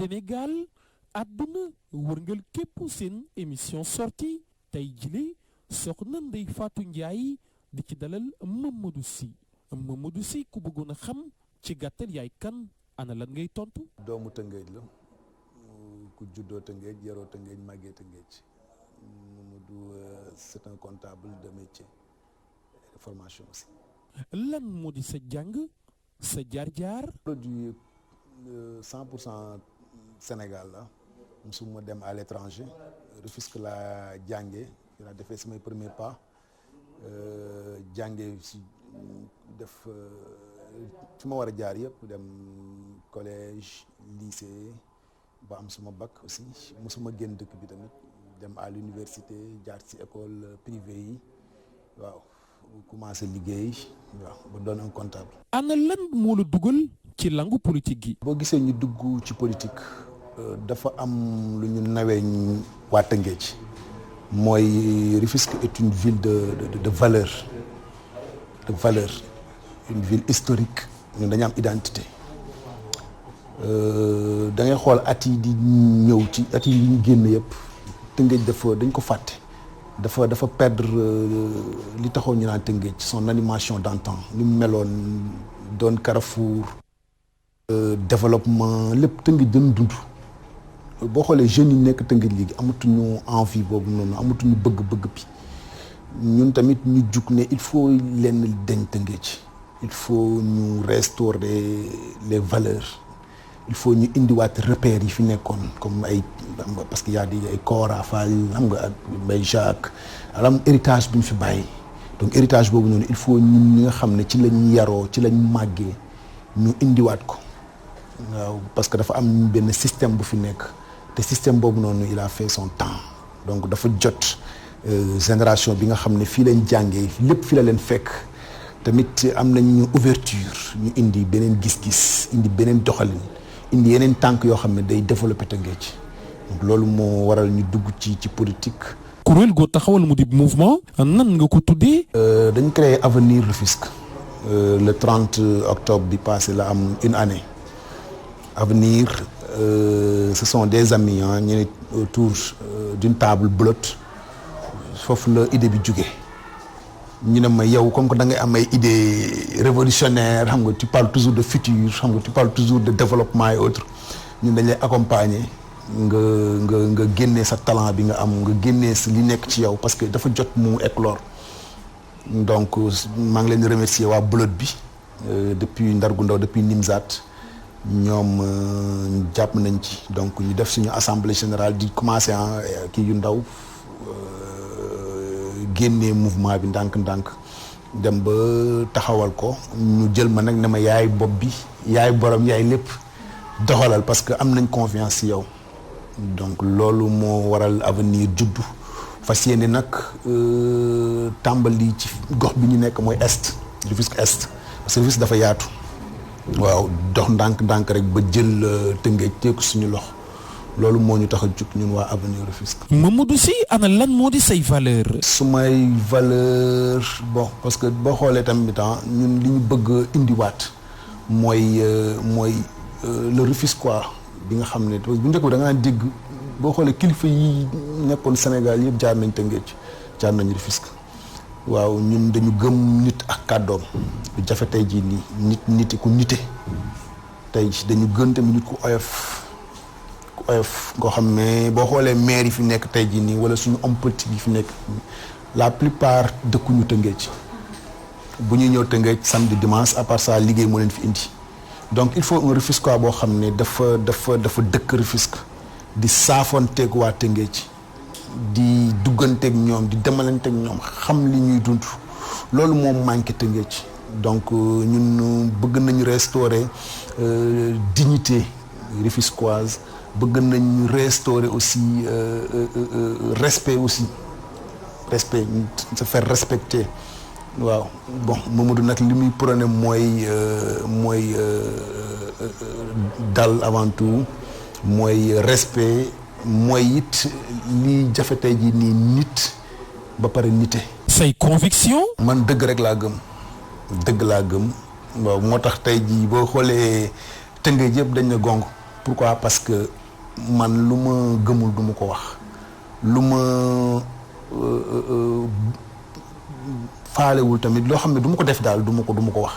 Sénégal àdduna wërngal képp seen émission sortie tey jile soxna Ndeye Fatou Ndiaye di ci dalal Mamadou Sy ku bëggoon a xam ci gàttal yaay kan ana lan ngay tontu. doomu Tëngéej la ku juddoo Tëngéej yaroo Tëngéej màggee Tëngéej Mamadou c'est un comptable de métier de formation aussi. lan moo di sa jàng sa jaar-jaar. produit 100% Sénégal la musuma dem à l'étranger Rufisque laa jàngee laa defee samay premier pas jàngee si def fi ma war a jaar yëpp dem collège lycée ba am suma bac aussi musuma génn dëkk bi tamit dem à l'université jaar ci école privée yi waaw commencé liggéey waaw ba doon un comptable. ana lan moo la dugal ci langue politique gi. boo gisee ñu dugg ci politique dafa am lu ñu nawee waa Tëngéej mooy Rufisque est une ville de valeur une ville historique ñun dañu am identité da ngay xool at yi di ñëw ci at yi ñu génn yëpp Tëngéej dañ ko fàtte dafa perdre li taxoon ñu naan Tëngéej son animation d'antan ni mu meloon doon carrefour développement lépp Tëngéej dañu dund boo xoolee jeunes yi nekk Tëngéej léegi amatuñu envie boobu noonu amatuñu bëgg-bëgg bi ñun tamit ñu jug ne il faut leen dañ Tëngéej il faut ñu restaurer les valeurs il faut ñu indiwaat repères yi fi nekkoon comme ay parce que y a des ay Kora Fall xam nga ak Mbaye Jacques alam héritage bi ñu fi bàyyi donc héritage boobu noonu il faut ñun ñi nga xam ne ci lañ yaroo ci lañ màggee ñu indiwaat ko waaw parce que dafa am benn système bu fi nekk te système boobu noonu il a fait son temps donc dafa jot génération bi nga xam ne fii lañ jàngee lépp fi la leen fekk tamit am nañu ouverture ñu indi beneen gis-gis indi beneen doxalin indi yeneen tànk yoo xam ne day développer Tëngéej donc loolu moo waral ñu dugg ci politique. kuréel goo taxawal mu di mouvement nan nga ko tuddee. dañ créé avenir Rufisque le 30 octobre bi passé la am une année avenir ce sont des amis ñu ne autour d'une table bleute foofu la idée bi jóge ñu ne ma yow comme que da ngay am ay idées révolutionnaires xam nga tu parles toujours de futur xam nga tu parles toujours de développement et autres ñun dañ lay accompagner nga génnee sa talent bi nga am nga génnee si li nekk ci yow parce que dafa jot mu éclore donc maa ngi leen di remercier waa Bleude bi depuis Ndargu Ndaw depuis Nimzat ñoom jàpp nañ ci donc ñu def suñu assemblée générale di commencer kii yu ndaw génnee mouvement bi ndànk-ndànk dem ba taxawal ko ñu jël ma nag ne ma yaay bopp bi yaay borom yaay lépp doxalal parce que am nañ confiance ci yow donc loolu moo waral avenir juddu fas yéene nag tàmbali ci gox bi ñu nekk mooy est Rufisque est parce que Rufisque dafa yaatu waaw dox ndànk-ndànk rek ba jël Tëngéej teeku suñu loxo loolu moo ñu tax a jug ñun waa avenir Rufisque. Mamadou Sy ana lan moo di say valeur. sumay valeur bon parce que boo xoolee tamit ñun li ñu bëgg indiwaat mooy le Rufisquois bi nga xam ne bu njëkk bi da ngaa dégg boo xoolee kilifa yi nekkoon Sénégal yëpp jaar nañ Tëngéej jaar nañ Rufisque waaw ñun dañu gëm nit ak kàddoom lu jafe tey jii nii nit ku nite tey dañu gën tamit nit ku oyof ngoo xam ne boo xoolee maire yi fi nekk tey jii nii wala suñu homme politique yi fi nekk la plupart dëkkuñu Tëngéej bu ñuy ñëw Tëngéej samedi dimanche à part ça liggéey moo leen fi indi donc il faut un Rufisquois boo xam ne dafa dëkk Rufisque di saafoonteeg waa Tëngéej di dugganteeg ñoom di demalanteeg ñoom xam li ñuy dund loolu moom manqué Tëngéej donc ñun bëgg nañu restaurer dignité rufisquoise bëgg nañu restaurer aussi respect se faire respecter waaw bon Mamadou nag li muy prôné mooy dal avant tout mooy respect mooy it li jafe tey ji nii nit ba pare nite. say conviction. man dëgg rek laa gëm waaw moo tax tey jii boo xoolee Tëngéej yëpp dañ ne gong pourquoi parce que man lu ma gëmul du ma ko wax lu ma faalewul tamit loo xam ne du ma ko def daal du ma ko wax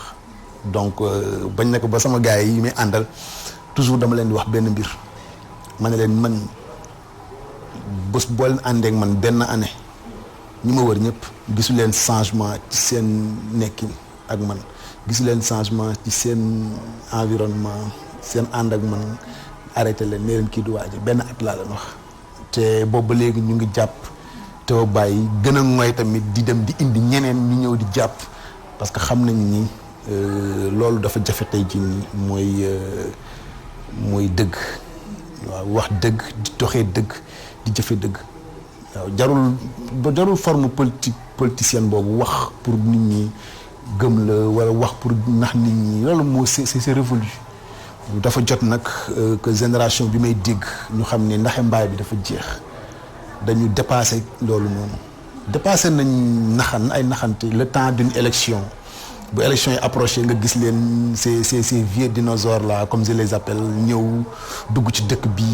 donc bañ na ko ba sama gars yi may àndal toujours dama leen di wax benn mbir ma ne leen man bés boo leen àndee ak man benn année ñi ma wër ñëpp gisu leen changement ci seen nekkin ak man gisu leen changement ci seen environnement seen ànd ak man arrêté leen nee leen kii du waaji benn at laa leen wax te boobu ba léegi ñu ngi jàpp te bàyyi gën a ngoy tamit di dem di indi ñeneen ñu ñëw di jàpp parce que xam nañ ni loolu dafa jafe tey jii nii mooy dëgg waaw wax dëgg di doxee dëgg di jëfe dëgg waaw jarul forme politicienne boobu wax pour nit ñi gëm la wala wax pour nax nit ñi loolu moo c'est révolu dafa jot nag que génération bi may dégg ñu xam ne ndaxe mbaay bi dafa jeex dañu dépassé loolu noonu dépassé nañ naxante le temps d'une élection bu élection yi approché nga gis leen ces vieux dinosaures là comme je les appelle ñëw dugg ci dëkk bi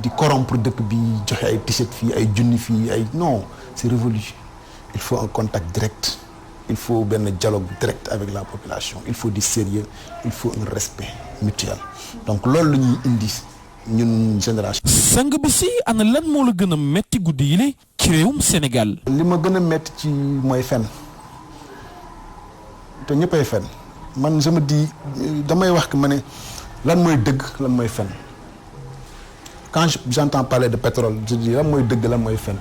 di corrompre dëkk bi joxe ay t-shirt fii ay junni fii ay non c'est révolu il faut un contact direct il faut benn dialogue direct avec la population il faut du sérieux il faut un respect mutuel donc loolu la ñuy indi ñun génération. sang bi si ana lan moo la gën a metti guddi yi la ci réewum Sénégal. li ma gën a metti ci mooy fen te ñëppay fen man je me dis damay wax que ma ne lan mooy dëgg lan mooy fen quand j'entends parler de pétrole je dis lan mooy dëgg lan mooy fen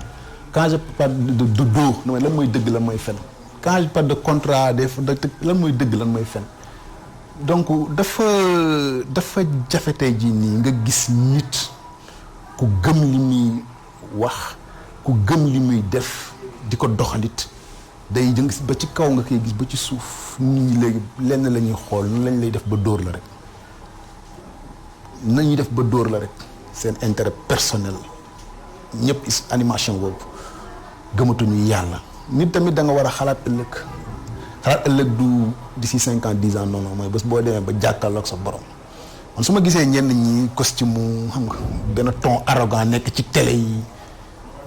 quand je parle de d'eau lan mooy dëgg lan mooy fen quand je parle de contrat lan mooy dëgg lan mooy fen donc dafa jafe tey jii nii nga gis nit ku gëm li muy wax ku gëm li muy def di ko doxalit day jëng ba ci kaw nga koy gis ba ci suuf nit ñi léegi lenn la ñuy xool nan lañ lay def ba dóor la rek nañuy def ba dóor la rek seen intérêt personnel ñëpp animation boobu gëmatuñu yàlla nit tamit da nga war a xalaat ëllëg du d'ici 5 ans 10 ans non mooy bés boo demee ba jàkkaarloog sa borom man su ma gisee ñenn ñi costume xam nga benn ton arrogant nekk ci télé yi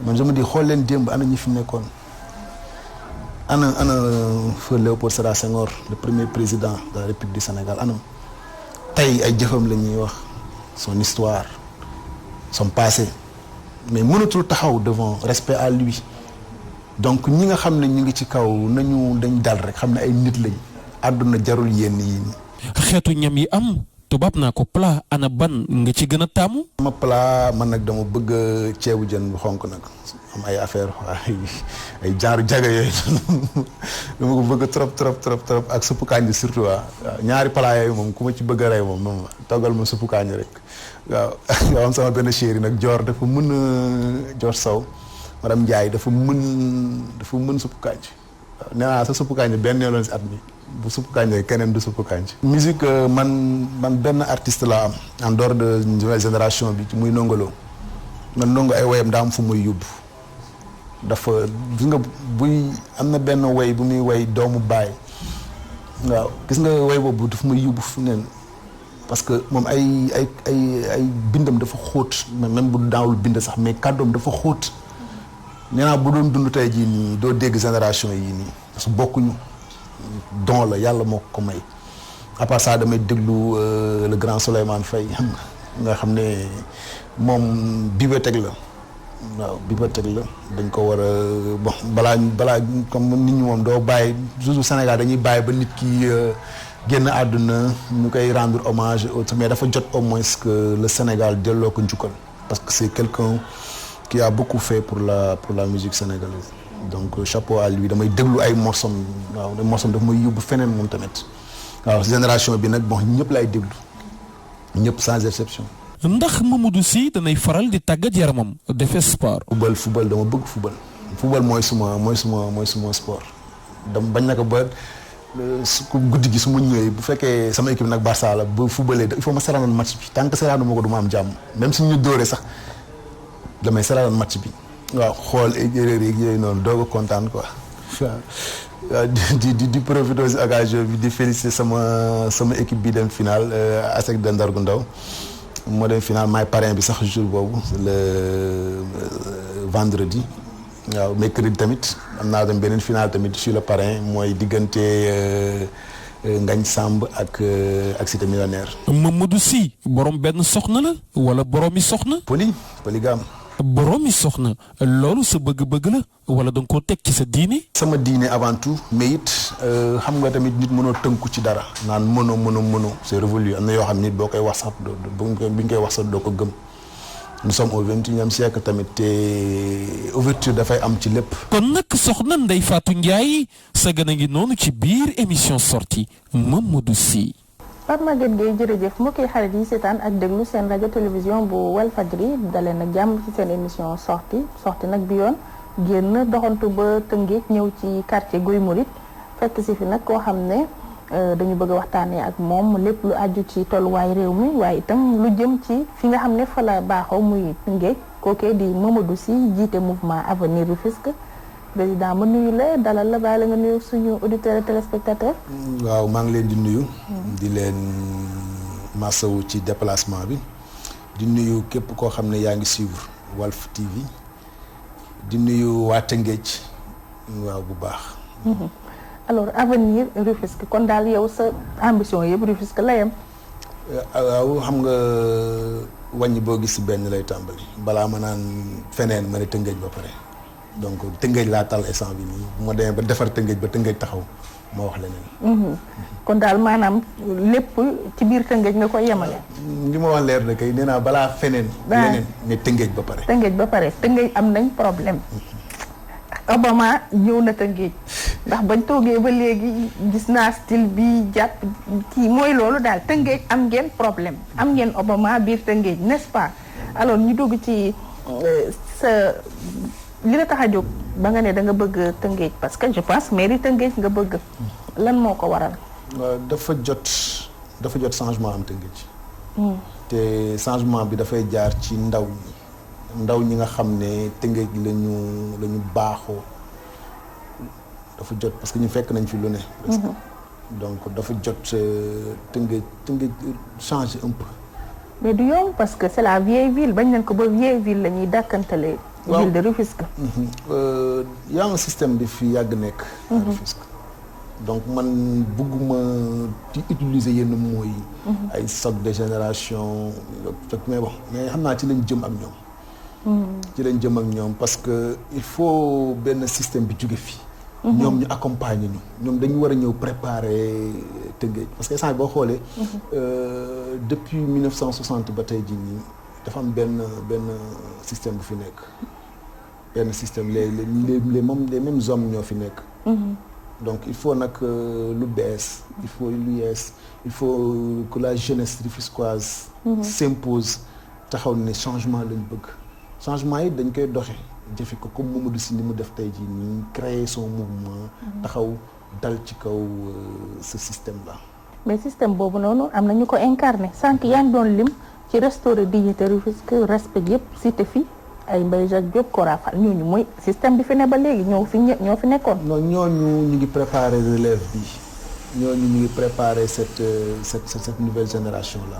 man je me dis xool leen démb ana ñi fi nekkoon ana feu Léopold Sédar Senghor le premier président de la République du Sénégal ana tey ay jëfam la ñuy wax son histoire son passé mais mënatul taxaw devant respect à lui donc ñi nga xam ne ñu ngi ci kaw nañu dañ dal rek xam ne ay nit lañ àdduna jarul yenn yi nii. xeetu ñam yi am tubaab naa ko plat ana ban nga ci gën a taamu. sama plat man nag dama bëgg ceebu jën bu xonk nag am ay affaire ay jaaru jaga yooyu dama ko bëgg trop ak suppu kànja surtout waaw ñaari plat yooyu moom ku ma ci bëgg a rey moom toggal ma suppu kànja rek waaw am sama benn chéri nag joor dafa mën a joor saw madame Ndiaye dafa mën suppu kànja waaw nee naa sa suppu kànja benn yoon si at mi bu suppu kànja keneen du suppu kànja musique man benn artiste laa am en dehors de nouvelle génération bi muy Ndongo Lo man Ndongo ay woyam daa am fu muy yóbbu dafa gis nga buy am na benn woy bu muy woy doomu baay waaw gis nga woy boobu dafa muy yóbbu fu neen parce que moom ay bindam dafa xóot même bu daawul bind sax mais kàddoom dafa xóot nee naa bu doon dund tey jii nii doo dégg génération yii nii parce que bokkuñu don la yàlla moo ko may à part ça damay déglu le grand Souleymane Faye nga xam ne moom bibliothèque la waaw bibliothèque la dañ ko war a bon balaa comme nit ñi moom doo bàyyi toujours Sénégal dañuy bàyyi ba nit ki génn àdduna ñu koy rendre hommage mais dafa jot au moins que le Sénégal delloo ko njukkal parce que c'est quelqu'un qui a beaucoup fait pour la musique sénégalaise donc chapeau à lui damay déglu ay morsom waaw ay morsom daf may yóbbu feneen moom tamit waaw génération bi nag bon ñëpp lay déglu ñëpp sans exception. ndax Mamadou Sy danay faral di tàggat yaramam defee sport. football dama bëgg football mooy suma sport dama bañ na ko ba guddi gi su ma ñëwee bu fekkee sama équipe nag Barça la ba footballee il faut ma seeraanoon match bi tant que seeraanu ma ko du ma am jàmm même suñu dóoree sax damay seeraanoon match bi waaw xool erreur yi yooyu noonu doog a kontaan quoi waaw waaw di profité aussi occasion bi di féliciter sama équipe bi dem final ASEC de Ndargu Ndaw moo dem final maay parrain bi sax jour boobu le vendredi waaw mercredi tamit am naa dem beneen final tamit je suis le parrain mooy diggante Ngagne Samb ak Cité Millionnaire. Mamadou Sy borom benn soxna la wala boroomi soxna. polygame. boroomi soxna loolu sa bëgg-bëgg la wala da nga koo teg ci sa diine. sama diine avant tout mais it xam nga tamit nit mënoo tënku ci dara naan mënoo c'est révolu am na yoo xam nit boo koy wax sax bi ñu koy wax sax doo ko gëm. nous sommes au XXIe siècle tamit te ouverture dafay am ci lépp. kon nag soxna Ndeye Fatou Ndiaye sa gën a ngi noonu ci biir émission sortie Mamadou Sy. Pape Maguette Gueye jërëjëf mbokki xarit yi seetaan ak déglu seen rajo télévision bu Walfadjri daleen nag jàmm ci seen émission sortie nag bi yoon génn doxantu ba Tëngéej ñëw ci quartier Guy Mouride fekk si fi nag koo xam ne dañu bëgg a waxtaanee ak moom lépp lu aju ci tolluwaay réew mi waaye itam lu jëm ci fi nga xam ne fa la baaxoo muy Tëngéej kookee di Mamadou Sy jiite mouvement Avenir Rufisque président ma nuyu la dalal la bàyyi la nga nuyu suñu auditeurs et téléspectateurs. waaw maa ngi leen di nuyu. di leen masawu ci déplacement bi. di nuyu képp koo xam ne yaa ngi suivre Walf TV. di nuyu waa Tëngéej waaw bu baax. alors Avenir Rufisque kon daal yow sa ambition yëpp Rufisque la yem. waaw xam nga wàññi boo gis benn lay tàmbali balaa ma naan feneen ma ne Tëngéej ba pare. donc Tëngéej laa tal instant bi nii bu ma demee ba defar Tëngéej ba Tëngéej taxaw ma wax leneen. kon daal maanaam lépp ci biir Tëngéej nga koy yemale. li ma wax leer na kay nee naa balaa feneen. leneen ne Tëngéej ba pare. Tëngéej ba pare Tëngéej am nañ problème. Obama ñëw na Tëngéej ndax bañ toogee ba léegi gis naa style bi jàpp kii mooy loolu daal Tëngéej am ngeen problème am ngeen Obama biir Tëngéej n'est-ce pas alors ñu dugg ci sa. li la tax a jóg ba nga ne da nga bëgg Tëngéej parce que je pense mairie Tëngéej nga bëgg lan moo ko waral. dafa jot changement am Tëngéej. te changement bi dafay jaar ci ndaw ñi nga xam ne Tëngéej lañu baaxoo dafa jot parce que ñu fekk nañ fi lu ne. donc dafa jot Tëngéej changer un peu. mais du yomb parce que c'est la vieille ville bañ nañ ko ba vieille ville la ñuy dàkkantale. ville de Rufisque. y a un système bi fi yàgg nekk. Rufisque donc man bugguma di utiliser yenn mooy. ay choc de génération mais bon mais xam naa ci lañ jëm ak ñoom. parce que il faut benn système bi jóge fi. ñoom ñu accompagner ñoom dañu war a ñëw préparer Tëngéej parce que instant boo xoolee. depuis 1960 ba tey jii nii dafa am benn système bu fi nekk. benn système les mêmes hommes ñoo fi nekk. donc il faut nag lu bees il faut lu yees il faut que la jeunesse rufisquoise s'impose taxaw ne changement lañ bëgg changement yi dañ koy doxe jëfe ko comme Mamadou Sy ni mu def tey jii nii créer son mouvement taxaw dal ci kaw ce système là. mais système boobu noonu am na ñu ko incarné sànq yaa ngi doon lim ci restaurer dignité Rufisque respect yëpp cité fi ay Mbaye Jacques Diop Kora Fall ñooñu mooy système bi fi ne ba léegi ñoo fi nekkoon. non ñooñu ñu ngi préparer relève bi ñooñu ñu ngi préparer cette nouvelle génération là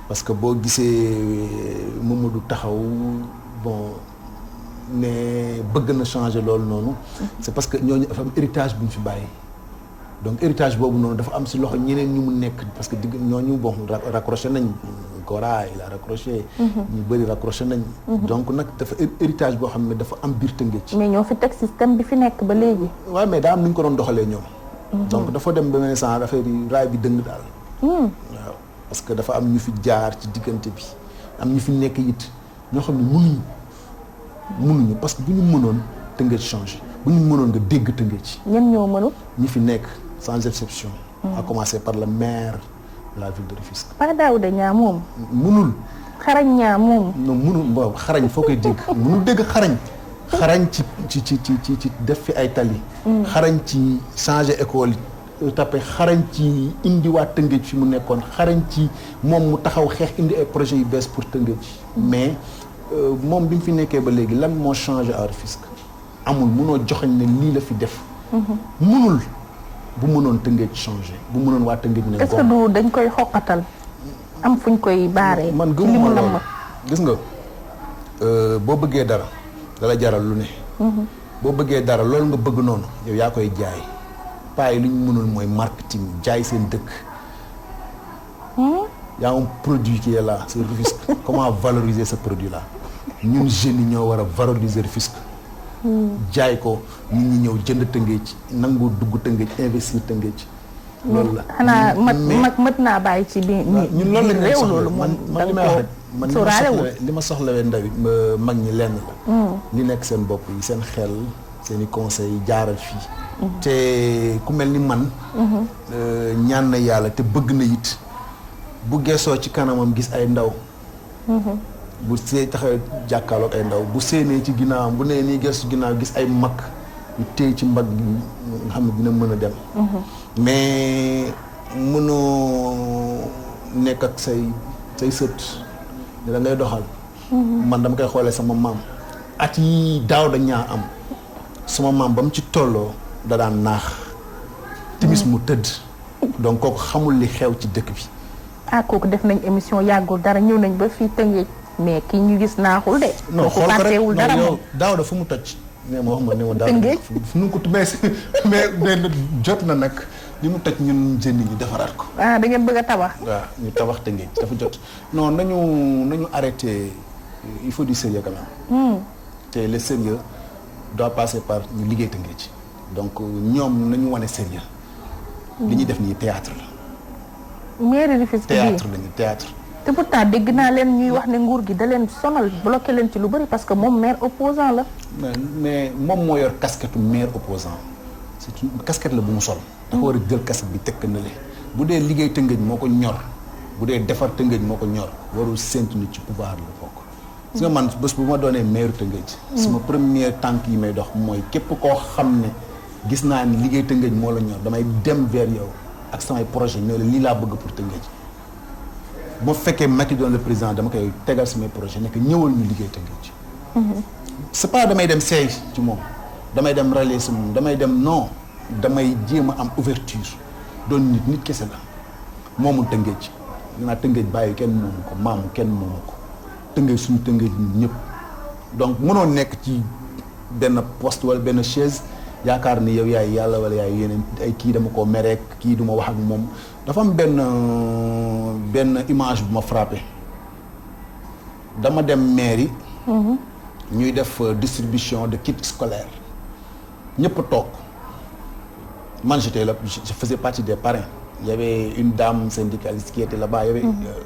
parce que boo gisee Mamadou taxaw bon ne bëgg na changer loolu noonu. c'est parce que ñooñu dafa am héritage bu ñu fi bàyyi. donc héritage boobu noonu dafa am si loxo ñeneen ñu mu nekk parce que digg ñooñu bon raccroché nañ. Kora il a raccroché. ñu bëri raccroché nañ. donc nag dafa héritage boo xam ne dafa am biir Tëngéej. mais ñoo fi teg système bi fi nekk ba léegi. waaw mais daa am nu ñu ko doon doxalee ñoom. donc dafa dem ba mel ne affaire yi raay bi dëng daal. waaw parce que dafa am ñu fi jaar ci diggante bi am ñu fi nekk it ñoo xam ne mënuñu parce que bu ñu mënoon Tëngéej changé bu ñu mënoon nga dégg Tëngéej. ñenn ñoo mënul. ñi fi nekk sans exception. à commencer par le maire. la ville de Rufisque. Paa Daouda Niang moom. munul. xarañ Niang moom. non munul boobu xarañ foo koy dégg munul dégg xarañ. xarañ ci def fi ay tali. xarañ ci changer école yi. tapé xarañ ci indiwaat Tëngéej fi mu nekkoon xarañ ci moom mu taxaw xeex indi ay projets yu bees pour Tëngéej. mais moom bi mu fi nekkee ba léegi lan moo changé à Rufisque amul munoo joxañ ne lii la fi def munul bu mënoon Tëngéej changer bu mënoon waa Tëngéej ne est-ce que du dañ koy xoqatal am fuñ koy baaree. man ci li mu gëmuma namm. loolu gis nga boo bëggee dara dala jaral lu ne. boo bëggee dara loolu nga bëgg noonu yow yaa koy jaay paa yi lu ñu mënul mooy marketing jaay seen dëkk. y a un produit qui est là c'est Rufisque comment valoriser ce produit là ñun jeunes yi ñoo war a valoriser Rufisque. jaay ko nit ñi ñëw jënd Tëngéej nangoo dugg Tëngéej investir Tëngéej. loolu la xanaa mat naa bàyyi ci biir ñun loolu lañ réew loolu moom man li may wax rek man sóoraalewul li ma soxlawee ndaw mag ñi lenn la. li nekk seen bopp yi seen xel seen i conseils jaaral fii. te ku mel ni man. ñaan na yàlla te bëgg na it bu geesoo ci kanamam gis ay ndaw. bu see taxawee jàkkaarloog ay ndaw bu séenee ci ginnaawam bu nee nii geesu ginnaaw gis ay mag yu téye ci mbagg nga xam ne dina mën a dem. mais mënoo nekk ak say sët ne da ngay doxal. man dama koy xoolee sama maam at yi daaw da ñaa am sama maam ba mu ci tolloo da daan naax timis mu tëdd donc kooku xamul li xew ci dëkk bi. kooku def nañ émission yàggul dara ñëw nañ ba fii Tëngéej mais ki ñu gis naaxul de. non xool ko rek non dara yow daaw da fu mu toj. nee ma wax ma ne ma daaw Tëngéej fu mu ko mais jot na nag li mu toj ñun jeunes yi ñu defaraat ko. da ngeen bëgg a tabax. waaw ñu tabax Tëngéej dafa jot non nañu arrêté il faut du sérieux quand même. te le sérieux doit passer par ñu liggéey Tëngéej donc ñoom nañu wane sérieux. li ñuy def nii théâtre la. mairie Rufisque bi théâtre lañu théâtre. te pourtant dégg naa leen ñuy wax ne nguur gi da leen sonal bloqué leen ci lu bari parce que moom maire opposant la. mais moom moo yor casquette maire opposant c'est une casquette la bu mu sol. dafa war a jël casquette bi tekk na le bu dee liggéey Tëngéej moo ko ñor bu dee defar Tëngéej moo ko ñor warul séntu ni ci pouvoir la bokk. parce que man bés bu ma doonee maire Tëngéej. sama première tànk yi may dox mooy képp koo xam ne gis naa ni liggéey Tëngéej moo la ñor damay dem vers yow ak samay projet ñoo la lii laa bëgg pour Tëngéej. bu fekkee Macky doon le président dama koy tegal samay projet nekk ñëwal ñu liggéey Tëngéej. c'est pas damay dem seey ci moom damay dem rallier si moom damay dem non damay jéem a am ouverture doon nit kese la moomul Tëngéej ñu naa Tëngéej bàyyi kenn moomu ko maamu kenn moomu ko Tëngéej suñu Tëngéej ñun ñëpp donc mënoo nekk ci benn poste wala benn chaise yaakaar ni yow yaay yàlla wala yaay yeneen ay kii dama koo mereek kii du ma wax ak moom dafa am benn image bu ma frappé dama dem mairie. ñuy def distribution de kits scolaires ñëpp toog man j'étais là je faisais partie des parrains il y avait une dame syndicaliste qui était là-bas il y avait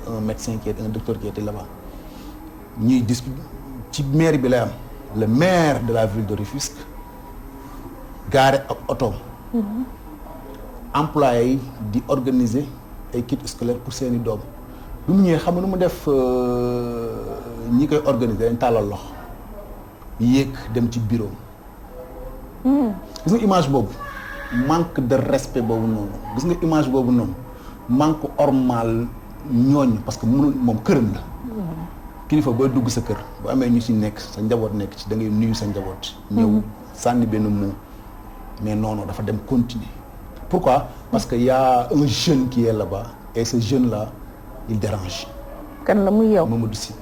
un médecin qui était un docteur qui était là-bas ñuy ci mairie bi lay am le maire de la ville de Rufisque garé ak otoom employés yi di organiser ay kits scolaires pour seeni doom bi mu ñëwee xam nga nu mu def ñi koy organiser dañ tàllal loxo yéeg dem ci bureau gis nga image boobu manque de respect boobu noonu gis nga image boobu noonu manque ormal ñooñ parce que mënul moom këram la kilifa booy dugg sa kër bu amee ñu ci nekk sa njaboot nekk ci da ngay nuyu sa njaboot ñëw sànni benn mot mais non dafa dem continuer pourquoi parce que y a un jeune qui est là-bas et ce jeune là il dérange kan la muy yow Mamadou Sy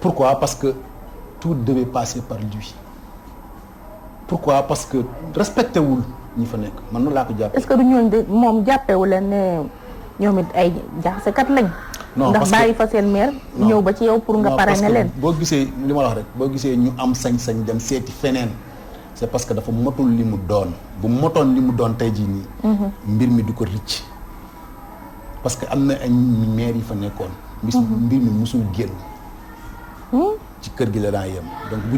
pourquoi parce que tout devait passer par lui pourquoi parce que respecté wul ñi fa nekk man noonu laa ko jàppee. est-ce que du ñooñu de moom jàppewu leen ne ñoom it ay jaxasekat lañ. non ndax bàyyi fa seen maire. ñëw ba ci yow pour nga parrainer leen. boo gisee li ma la wax rek boo gisee ñu am sañ-sañ dem seeti feneen c'est parce que dafa motul li mu doon bu motoon li mu doon tey jii nii. mbir mi du ko ricc parce que am na ay maire yi fa nekkoon. mbir mi musul génn. ci kër gi la daan yem donc bu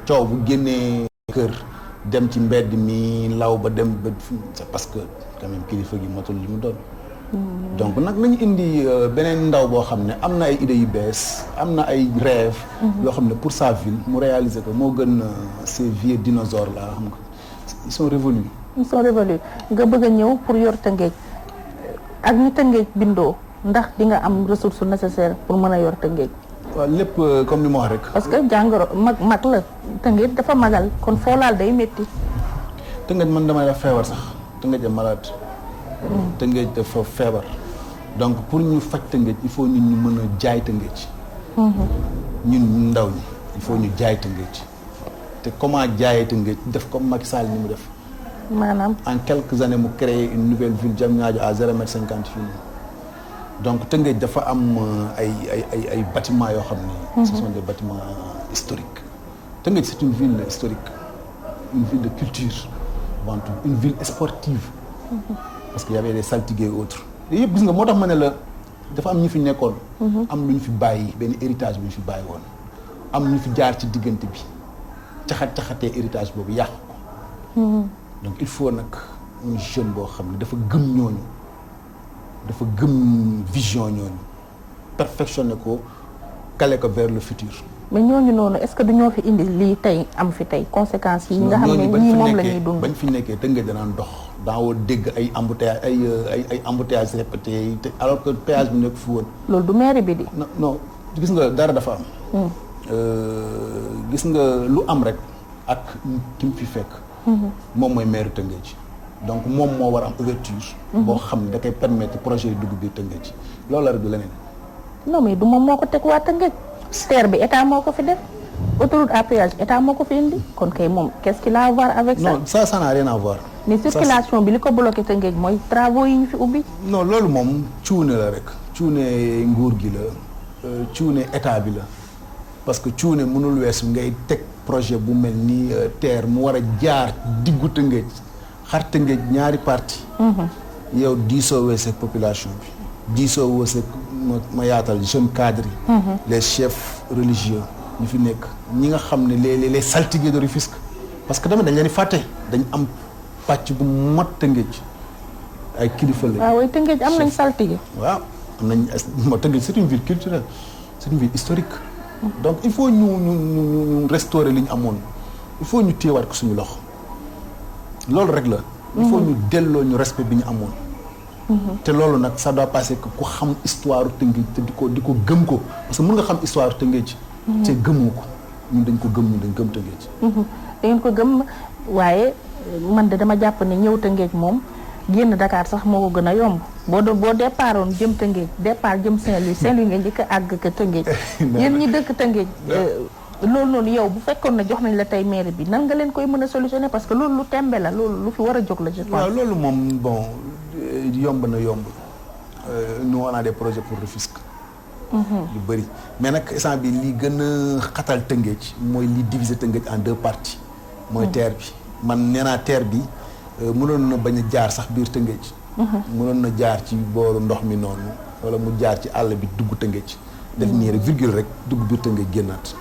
coow bu génnee kër dem ci mbedd mi law ba dem ba c'est parce que quand même kilifa gi matul li mu doon donc nag nañu indi beneen ndaw boo xam ne am na ay idées yu bees am na ay rêves yoo xam ne pour sa ville mu réaliser ko moo gën ces vieux dinosaures là xam nga ils sont révolus nga bëgg a ñëw pour yor Tëngéej ak ni Tëngéej bindoo ndax di nga am ressource nécessaire pour mën a yor Tëngéej. waaw lépp comme ni ma wax rek. parce que jàngoro mag la Tëngéej dafa magal kon foo laal day métti. Tëngéej man damay def feebar sax Tëngéej a malade. Tëngéej dafa feebar. donc pour ñu faj Tëngéej il faut ñun ñu mën a jaay Tëngéej. ñun ndaw ñi il faut ñu jaay Tëngéej. te comment jaayee Tëngéej def comme Macky Sall ni mu def. maanaam en quelques années mu créer une nouvelle ville Diamniadio à 0,50 m. donc Tëngéej dafa am ay bâtiments yoo xam ne. ce sont des bâtiments historiques. Tëngéej c'est une ville historique une ville de culture avant tout une ville sportive. parce que y avait des saltigués et autres. yooyu yëpp gis nga moo tax ma ne la dafa am ñu fi nekkoon. am lu ñu fi bàyyi benn héritage bu ñu fi bàyyi woon. am ñu fi jaar ci diggante bi caxatee héritage boobu yàq ko. donc il faut nag un jeune boo xam ne dafa gëm ñooñu dafa gëm vision ñooñu perfectionner ko caler ko vers le futur. mais ñooñu noonu est-ce que du ñoo fi indi lii tey am fi tey conséquences yi nga xam ne ñii moom la ñuy dund. bañ fi nekkee Tëngéej danaan dox daawoo dégg ay embouteillage ay embouteillage répété te alors que péage bi nekk fi woon. loolu du mairie bi di. non gis nga dara dafa am. gis nga lu am rek ak ki mu fi fekk. moom mooy maire Tëngéej donc moom moo war a am ouverture. boo xam ne da koy permettre projet yi dugg biir Tëngéej loolu la rek du leneen. non mais du moom moo ko teg waa Tëngéej. terre bi état moo ko fi def autoroute à péage état moo ko fi indi kon kay moom qu'est-ce qu'il a à voir avec ça. non ça n'a rien à voir. mais circulation bi li ko bloqué Tëngéej mooy travaux yi ñu fi ubbi. non loolu moom cuune la rek cuune nguur gi la cuune état bi la parce que cuune mënul wees ngay teg projet bu mel ni terre mu war a jaar diggu Tëngéej xar Tëngéej ñaari parti yow diisoo wees ak population bi diisoo wees ak ma yaatal jeune cadre yi les chefs religieux ñu fi nekk ñi nga xam ne les saltigués de Rufisque parce que tamit dañ leen di fàtte dañ am pàcc bu mat Tëngéej ay kilifa lañ. waaw waaye Tëngéej am nañ saltige. waaw am nañ Tëngéej c'est une ville culturelle c'est une ville historique. donc il faut ñu restaurer li ñu amoon il faut ñu téewaat ko suñu loxo loolu rek la. il faut ñu delloo ñu respect bi ñu amoon. te loolu nag ça doit passer que ku xam histoire Tëngéej te di ko gëm ko parce que mën nga xam histoire Tëngéej. te gëmoo ko ñun dañ ko gëm ñun dañ gëm Tëngéej. da ngeen ko gëm waaye man de dama jàpp ne ñëw Tëngéej moom génn Dakar sax moo ko gën a yomb boo départoon jëm Tëngéej départ jëm Saint-Louis nga njëkk a àgg ka Tëngéej. yéen ñi dëkk Tëngéej. loolu noonu yow bu fekkoon na jox nañ la tey mairie bi nan nga leen koy mën a solutionner parce que loolu lu tembe la loolu lu fi war a jóg la je pense. waaw loolu moom bon yomb na yomb nous on a des projets pour Rufisque. lu bëri mais nag instant bi li gën a xatal Tëngéej mooy li diviser Tëngéej en deux parties. mooy terre bi man nee naa terre bi mënoon na bañ a jaar sax biir Tëngéej. mënoon na jaar ci booru ndox mi noonu wala mu jaar ci àll bi dugg Tëngéej. def nii rek virgule rek dugg biir Tëngéej génnaat.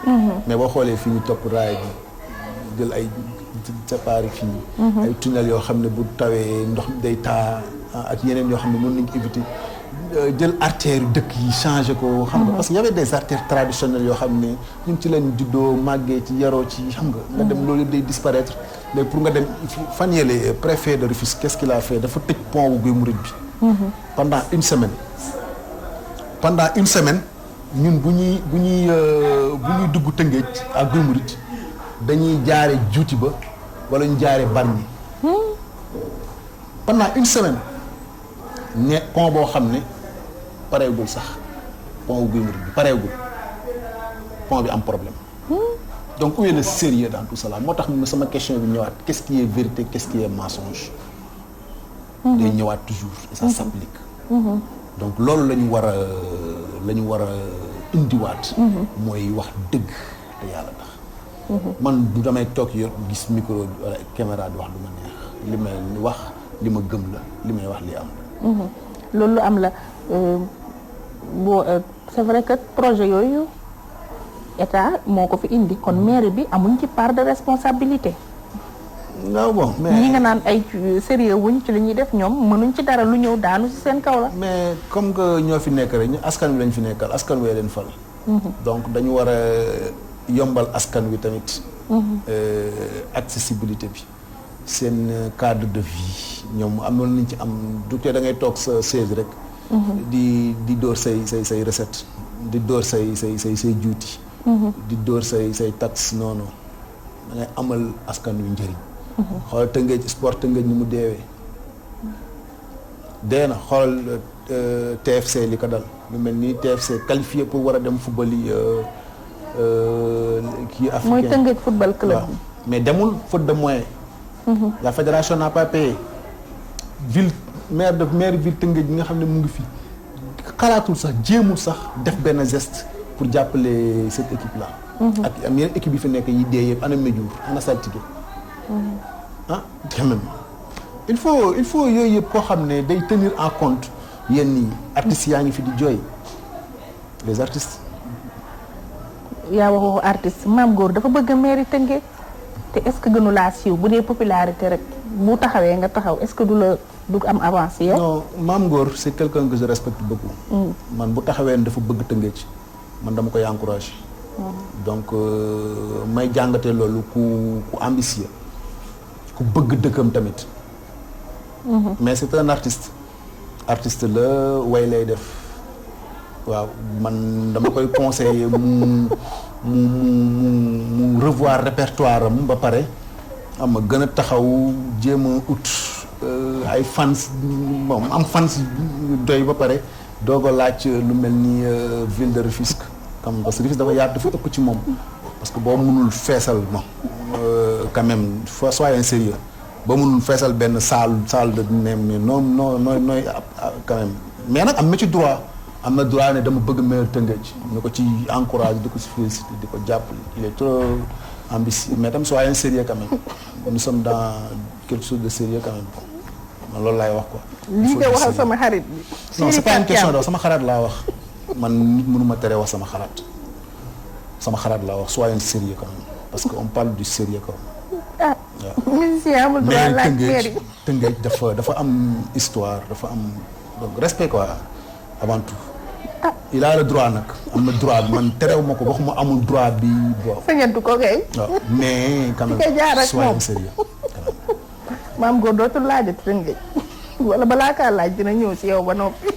mais boo xoolee fii ñu topp raay bi jël ay séparé fii. ay tunnel yoo xam ne bu tawee ndox mi day taa ak yeneen yoo xam ne mën nañ ko éviter jël artères yu dëkk yi changé ko. xam nga parce que y avait des artères traditionnelles yoo xam ne ñun ci leen juddoo màggee ci yaroo ci xam nga. nga dem loolu yëpp day disparaître léegi pour nga dem fan yële préfet de Rufisque qu'est-ce qu'il a fait dafa tëj pont wu Guy Mouride bi. pendant une semaine. ñun bu ñuy dugg Tëngéej ak Guy Mouride dañuy jaare juuti ba wala ñu jaare Bargny pendant une semaine ne pont boo xam ne pareegul sax pont wu Guy Mouride bi pareegul pont bi am problème donc où est le sérieux dans tout cela moo tax sama question bi ñëwaat qu'est-ce qui est vérité qu'est-ce qui est mensonge day ñëwaat toujours et ça s'applique donc loolu la ñu war a indiwaat. mooy wax dëgg te yàlla tax. man du damay toog yor gis micro wala caméra di wax lu ma neex li may wax li ma gëm la li may wax li am la. loolu lu am la c'est vrai que projet yooyu état moo ko fi indi kon mairie bi amuñ ci part de responsabilité. waaw bon mais ñi nga naan ay sérieux wuñ ci li ñuy def ñoom mënuñ ci dara lu ñëw daanu ci seen kaw la. mais comme que ñoo fi nekk rek ñu askan wi lañ fi nekkal askan wi leen fal. donc dañu war a yombal askan wi tamit. accessibilité bi seen cadre de vie ñoom amoon nañ ci am du tee da ngay toog sa chaise rek. di dóor say recette di dóor say juuti. di dóor say taxe noonu da ngay amal askan wi njëriñ. xoolal Tëngéej sport Tëngéej ni mu deewee dee na xoolal TFC li ko dal lu mel ni TFC qualifié pour war a dem football yi kii africain mooy Tëngéej football club bi. mais demul faute de moyens. La fédération n'a pas payé. maire ville Tëngéej bi nga xam ne mu ngi fi xalaatul sax jéemul sax def benn geste pour jàppale cette équipe là. ak am yeneen équipe yi fi nekk yi dee yëpp ana Médiour ana saltige. Ah quand même il faut yooyu yëpp koo xam ne day tenir en compte yenn yi artistes yaa ngi fi di jooy les artistes. yaa waxoo artiste Mame Gor dafa bëgg a mairie Tëngéej te est-ce que gënu laa siiw bu dee popularité rek bu taxawee nga taxaw est-ce que du am avancé yow. non Mame Gor c'est quelqu'un que je respecte beaucoup. man bu taxawee dafa bëgg Tëngéej man dama koy encourager. donc may jàngatee loolu ku ambitieux ku bëgg dëkkam tamit. mais c'est un artiste la way lay def waaw man dama koy conseiller mu revoir répertoire am ba pare am ma gën a taxaw jéem a ut ay fans bon am fans doy ba pare doog a laaj lu mel ni ville de Rufisque comme parce que Rufisque dafa yaatu dafa ëpp ci moom parce que boo mënul feesal bon quand même soyons sérieux boo mënul feesal benn salle de nem nooy quand même mais nag am na ci droit am na droit ne dama bëgg maire Tëngéej ñu ko ci encouragé di ko ci félicité di ko jàppale il est trop ambitieux mais tam soyons sérieux quand même nous sommes dans quelque chose de sérieux quand même man loolu laay wax quoi. lii nga waxal sama xarit bi. non c'est pas une question de sama xalaat laa wax man nit mënuma tere wax sama xalaat laa wax soyons sérieux quand même parce que on parle du sérieux quoi. ah musicien amul droit laaj mairie Tëngéej dafa am histoire dafa am donc respect quoi avant tout. il a le droit nag am na droit bi man terew ma ko waxuma amul droit bi bon. sañatu ko kay. waaw mais quand même soyons sérieux. Mame Gor dootul laajati Tëngéej wala balaa kaa laaj dina ñëw ci yow ba noppi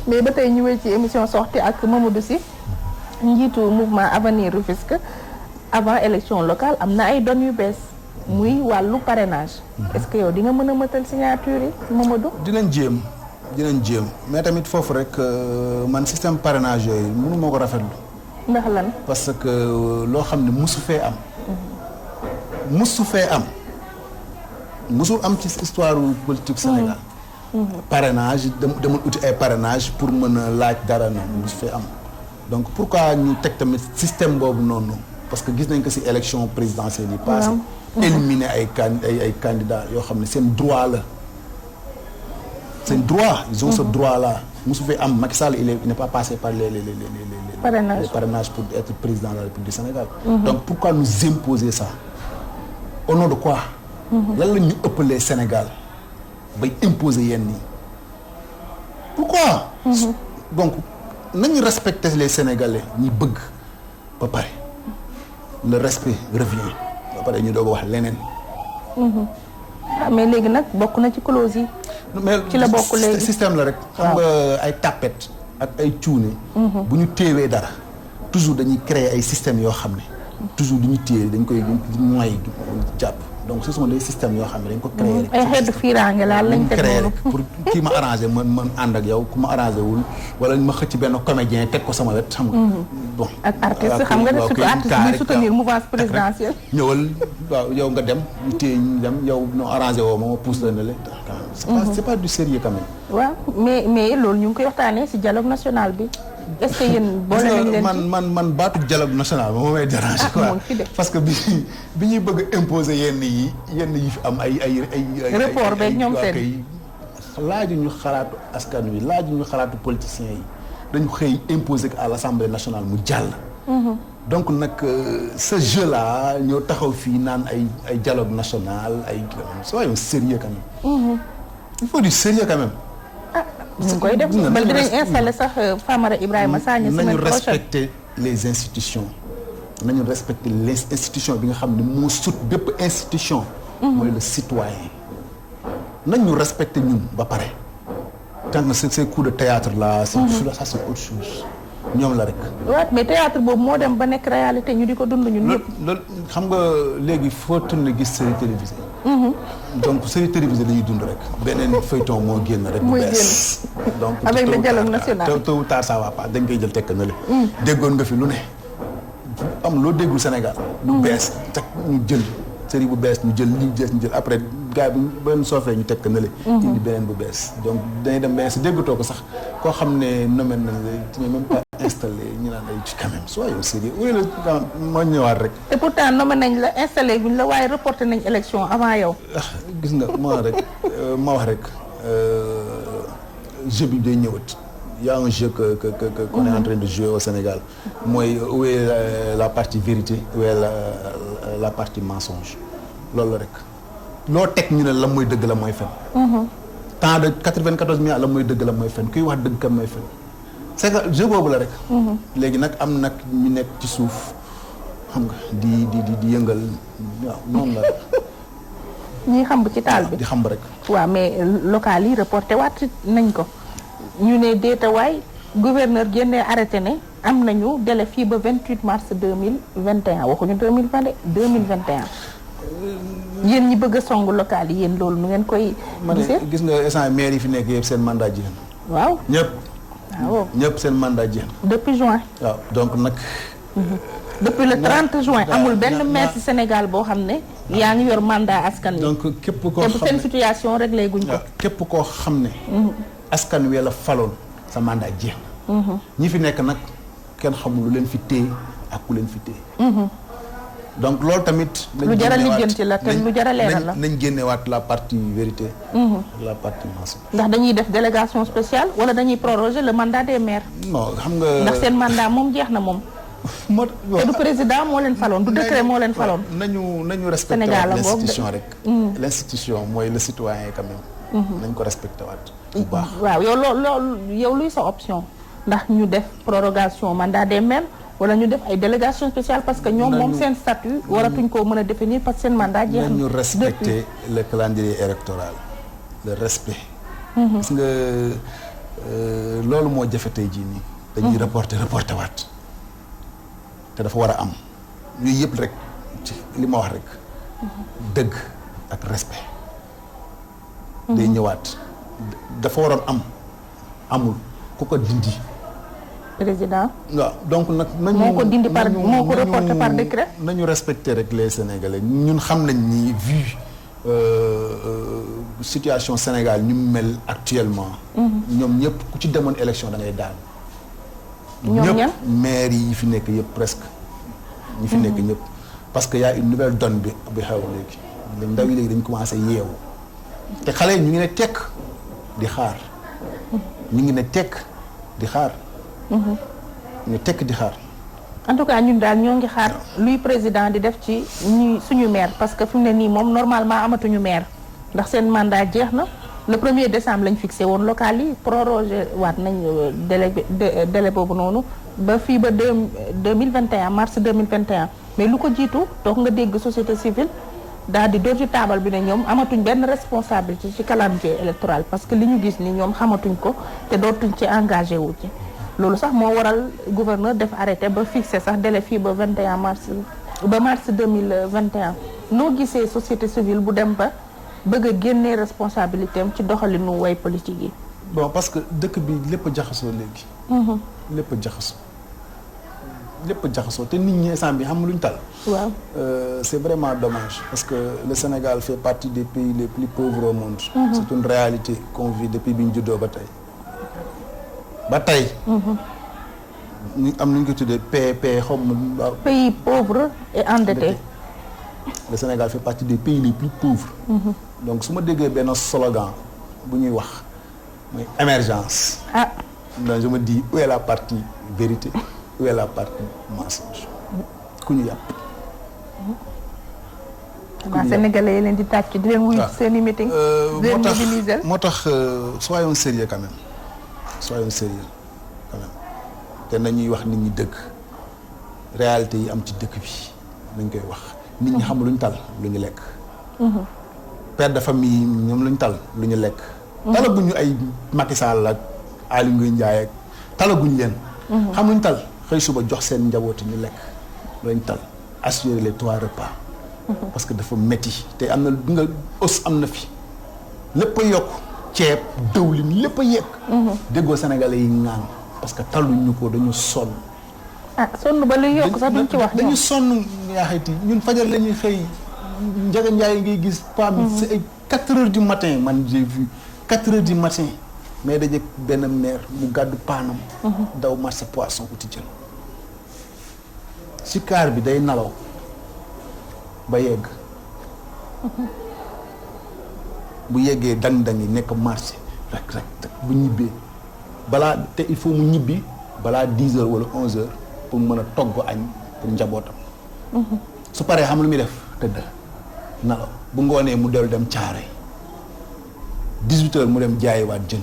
mais ba tey ñu wéy ci émission sortie ak Mamadou Sy njiitu mouvement Avenir Rufisque avant élection locale am na ay données yu bees muy wàllu parrainage. est-ce que yow di nga mën a mëtal signature yi Mamadou. dinañ jéem mais tamit foofu rek man système parrainage yooyu mënu moo ko rafetlu. ndax lan. parce que loo xam ne musu fee am. musul am ci histoire politique Sénégal. parrainage demul uti ay parrainage pour mën a laaj dara na musu fee am donc pourquoi ñu teg tamit système boobu noonu parce que gis nañ ko ci élection présidentielle yi passé éliminer ay candidats yoo xam ne seen droit la seen droit ils ont ce droit là musu fee am Macky Sall il n'est pas passé par les parrainages pour être président de la République du Sénégal. Donc pourquoi nous imposer ça au nom de quoi. lan la ñu ëppalee Sénégal bay imposer yenn yi pourquoi. donc nañu respecter les Sénégalais ñi bëgg ba pare le respect revient ba pare ñu doog a wax leneen. mais léegi nag bokk na ci clause yi. ci la bokk léegi système la rek. xam nga ay tapet ak ay cuune. bu ñu téewee dara toujours dañuy créer ay systèmes yoo xam ne toujours du ñu téye dañ koy moy jàpp. donc ce sont des systèmes yoo xam ne dañ ko créer rek. ay xeetu fiiraange laal lañ teg créer rek pour kii ma arrangé man ànd ak yow ku ma arrangé wul wala ma xëcc benn comédien teg ko sama wet xam nga. bon ak artiste xam nga ne surtout artiste buy soutenir mouvance présidentielle. ñëwal waaw yow nga dem ñu téye ñu dem yow noo arrangé woo ma pousse la ne la c'est pas du sérieux quand même. waaw mais loolu ñu ngi koy waxtaanee ci dialogue national bi. est-ce que yéen boole nañ leen ci man baatu dialogue national moom may déranger quoi parce que bi ñuy bëgg imposer yenn yi fi am ay report beeg ñoom seen laaju ñu xalaatu askan wi laaju ñu xalaatu politiciens yi dañu xëy imposer à l'Assemblée nationale mu jàll. donc nag ce jeu là ñoo taxaw fii naan ay dialogue national ay soyons sérieux quand même. il faut du sérieux quand même. ñu ngi koy def ba dinañ installé sax Famara Ibrahima Sagna nañu respecter les institutions nañu respecter les institutions bi nga xam ne moo sut bépp institution mooy le citoyen nañu respecter ñun ba pare tant que ces coups de théâtre là ça c'est autre chose ñoom la rek. waaw mais théâtre boobu moo dem ba nekk réalité ñu di ko dund ñun ñëpp. loolu xam nga léegi foo tourné gis série télévisée. donc série télévisée la ñuy dund rek. beneen feuilleton moo génn rek. bu bees donc avec le dialogue national tôt ou tard ça va pas dañ koy jël tekk na le déggoon nga fi lu ne am loo déggul Sénégal. bu bees teg ñu jël série bu bees ñu jël li bees ñu jël après gars bi benn soofee ñu tekk na le indi beneen bu bees donc dañuy dem benn si déggatoo ko sax koo xam ne nommé nañ la tu n'es même pas installé ñu naan ay ci quand même soyons sérieux oui la moo ñëwaat rek. te pourtant nommé nañ la installé guñ la waaye reporté nañ élection avant yow. gis nga ma rek ma wax rek jeu bi day ñëwat. Il y a un jeu qu'on est en train de jouer au Sénégal mooy où est la partie vérité où est la partie mensonge loolu rek loo teg ñu ne la mooy dëgg la mooy fen temps de 94 milliards la mooy dëgg la mooy fen kuy wax dëgg kan mooy fen c'est que jeu boobu la rek léegi nag am nag ñu nekk ci suuf xam nga di yëngal waaw noonu la rek ñi xam ci taal bi di xam rek waaw mais local yi reporté waat nañ ko ñu ne déetawaay gouverneur génnee arrêté ne am nañu délai fii ba 28 mars 2021 waxuñu 2020 de 2021 yéen ñi bëgg a song local yi yéen loolu nu ngeen koy gisee. gis nga instant maire yi fi nekk yëpp seen mandat jeex na. waaw ñëpp. waaw ñëpp seen mandat jeex na. depuis juin. waaw donc nag. depuis le 30 juin amul benn maire ci Sénégal boo xam ne. yaa ngi yor mandat askan wi. donc képp koo te xam bu seen ne situation réglé guñ ko. képp koo xam ne. askan wi la faloon sa mandat jeex na. ñi fi nekk nag kenn xamul lu leen fi téye ak ku leen fi téye. donc loolu tamit. lu jar a lijjanti la te lu jar a leeral la nañ génnewaat la partie vérité. la partie mensonge. ndax dañuy def délégation spéciale wala dañuy proroger le mandat des maires. non xam nga. ndax seen mandat moom jeex na moom. te du président moo leen faloon du décret moo leen faloon. nañu respecté waat l'institution rek. l'institution mooy le citoyen quand même. nañ ko respecté waat bu baax. waaw yow loolu yow luy sa option ndax ñu def prorogation mandat des maires wala ñu def ay délégation spéciale parce que ñoom moom seen statut waratuñ koo mën a définir parce que seen mandat jeex na. nañu respecter le calendrier électoral le respect. gis nga loolu moo jafe tey jii nii. dañuy reporter waat. te dafa war a am yooyu yëpp rek ci li ma wax rek dëgg ak respect day ñëwaat dafa waroon am amul ku ko dindi président waaw donc nag nañu moo ko dindi par moo ko reporté par décret nañu respecter rek les Sénégalais ñun xam nañ ni vu situation Sénégal ñu mel actuellement ñoom ñëpp ku ci demoon élection da ngay daan ñoom ñan maire yi fi nekk yëpp presque ñi fi nekk ñëpp parce que y a une nouvelle donne bi xew léegi ndaw yi léegi dañ commencé yeewu te xale yi ñu ngi ne tekk di xaar ñu ngi ne tekk di xaar ñu tekk di xaar en tout cas ñun daal ñoo ngi xaar luy président di def ci ñuy suñu maire parce que fi mu ne nii moom normalement amatuñu maire ndax seen mandat jeex na le 1er décembre lañ fixé woon local yi prorogé waat nañ délai boobu noonu ba fii ba 2021 mars 2021 mais lu ko jiitu toog nga dégg société civile daal di door ci taabal bi ne ñoom amatuñ benn responsabilité ci calendrier électoral parce que li ñu gis ni ñoom xamatuñ ko te dootuñ ci engagé wu ci loolu sax moo waral gouverneur def arrêté ba fixé sax délai fii ba 21 mars ba mars 2021 noo gisee société civile bu dem ba bëgg a génnee responsabilité am ci doxalinu way politique yi. bon parce que dëkk bi lépp jaxasoo léegi. lépp jaxasoo te nit ñi instant bi xam lu ñu tal. waaw c'est vraiment dommage parce que le Sénégal fait partie des pays les plus pauvres au monde. C'est une réalité qu'on vit depuis bi ñu juddoo ba tey. ñu am nu ñu ko tuddee xaw ma. pays pauvre et endetté. Le Sénégal fait partie des pays les plus pauvres. Donc su ma déggee benn slogan bu ñuy wax mooy émergence. Donc je me dis où est la partie vérité où est la partie mensonge ku ñu yàpp. xanaa sénégalais yi leen di tàcc di leen wuyu seen i meeting. di leen mobiliser moo tax soyons sérieux quand même soyons sérieux quand même te nañuy wax nit ñi dëgg réalité yi am ci dëkk bi nañ koy wax. nit ñi xam lu ñu tal lu ñu lekk. père de famille ñoom lu ñu tal lu ñu lekk. talaguñu ay Macky Sall ak Aly Ngouille Ndiaye ak talaguñ leen xam luñ tal xëy suba jox seen njabooti ñu lekk lañ tal assurer les 3 repas. parce que dafa métti te am na nga os am na fi lépp a yokk ceeb dëwlin lépp a yekk. déggoo sénégalais yi ngaan parce que taluñu ko dañu sonn. sonn ba luy yokk sax duñ ci wax. dañu sonn yaa xayti ñun fajar la ñuy xëy Njaga Njaay ngay gis PAM. c'est ay 4 heures du matin man j'ai vu 4 heures du matin mais daje benn maire mu gàddu paanam. daw marché poisson uti jël. si kaar bi day nalaw ba yegg. bu yeggee dang-dang yi nekk marché rek bu ñibbee balaa te il faut mu ñibbi balaa 10 heures wala 11 heures pour mën a togg añ pour njabootam. su paree xam lu muy def tëdd nalaw bu ngoonee mu dellu dem caare 18 heures mu dem jaayiwaat jën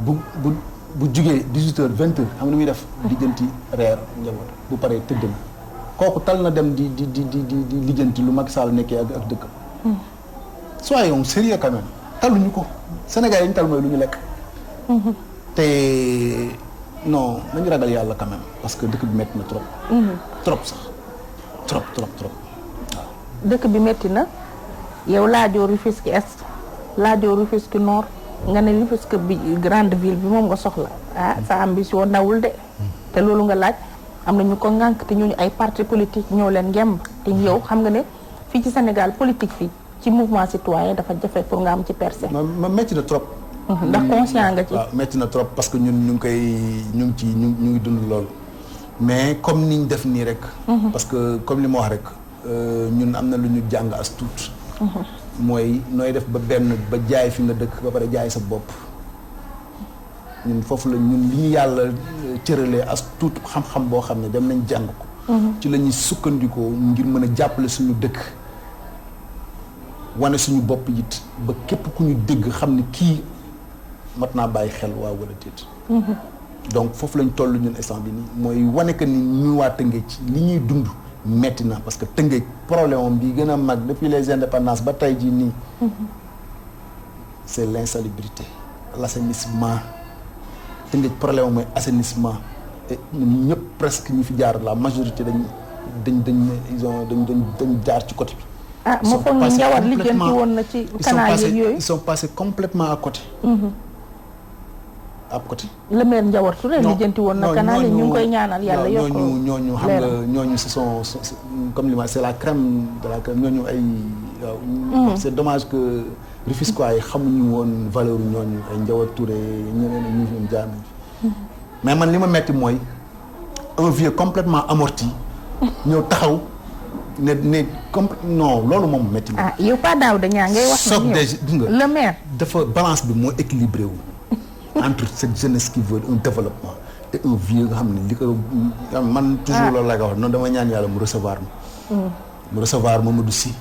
bu jugee 18 heures 20 heures xam lu muy def lijjanti reer njabootam bu paree tëdd na kooku tal na dem di lijjanti lu Macky Sall nekkee ak dëkkam. soyons sérieux quand même taluñu ko Sénégal yi ñu tal mooy lu ñu lekk. te non nañu ragal yàlla quand même parce que dëkk bi métti na trop. trop sax trop waaw. dëkk bi métti na yow laajoo Rufisque Est laajoo Rufisque Nord nga ne Rufisque bi grande ville bi moom nga soxla sa ambition nawul de. te loolu nga laaj am na ñu ko ŋànk te ñooñu ay parti politique ñoo leen ngemb te yow xam nga ne fii ci Sénégal politique fii. ci mouvement citoyen dafa jafe pour nga am ci percée. ma métti na trop. ndax conscient nga ci. waaw métti na trop parce que ñun ñu ngi dund loolu. mais comme niñ def nii rek. parce que comme li ma wax rek ñun am na lu ñu jàng as tuut. mooy nooy def ba jaay fi nga dëkk ba pare jaay sa bopp. ñun foofu la ñun li ñu yàlla cëralee as tuut xam-xam boo xam ne dem nañ jàng ko. ci la ñuy sukkandikoo ngir mën a jàppale suñu dëkk. wane suñu bopp it ba képp ku ñu dégg xam ne kii mat naa bàyyi xel waaw wala déet. donc foofu lañ toll ñun instant bi nii mooy wane que ni ñu waa Tëngéej li ñuy dund metti na parce que Tëngéej problème am bi gën a mag depuis les indépendances ba tey jii nii. c'est l'insalubrité l'assainissement Tëngéej problème mooy assainissement et ñun ñëpp presque ñi fi jaar la majorité dañ jaar ci côté bi. ma foog ni Njawar lijjanti woon na ci canal yeeg yooyu. ils sont passés complètement à côté. à côté. le maire Njawar Touré lijjanti woon na canal yi ñu ngi koy ñaanal yàlla yokk ñooñu xam nga ñooñu ce sont comme li ma c'est la crème de la crème ñooñu ay waaw. c'est dommage que Rufisquois yi xamuñu woon valeur ñooñu ay Njawar Touré ñeneen ñu fi jaar nañ mais man li ma metti mooy un vieux complètement amorti ñëw taxaw. non loolu moom métti na. yow pas daaw dañaa ngay wax. soog de gis nga le maire. dafa balance bi moo équilibré wu. entre cette jeunesse qui veut un développement et un vieux nga xam ne li ko man. toujours loolu laa ko wax noonu dama ñaan yàlla mu recevoir ma. mu recevoir Mamadou Sy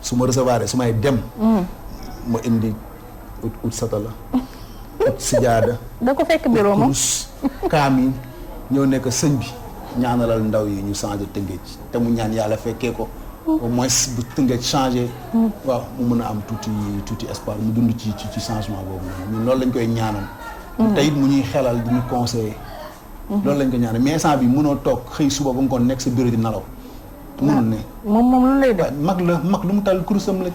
su ma recevoir su may dem. ma indi ut satala ut sijaada. da ko fekk bureau moom kaamil ñëw nekk sëñ bi. ñaanalal ndaw yi ñu changé Tëngéej te mu ñaan yàlla fekkee ko au moins bu Tëngéej changé waaw mu mën a am tuuti espoir mu dund ci changement boobu ñun loolu lañ koy ñaanal te it mu ñuy xelal di ñu conseiller loolu lañ koy ñaanal mais instant bi mënoo toog xëy suba ba ngoon nekk sa bureau di nalaw mënul ne moom lu lay def mag lu mu tal kurusam la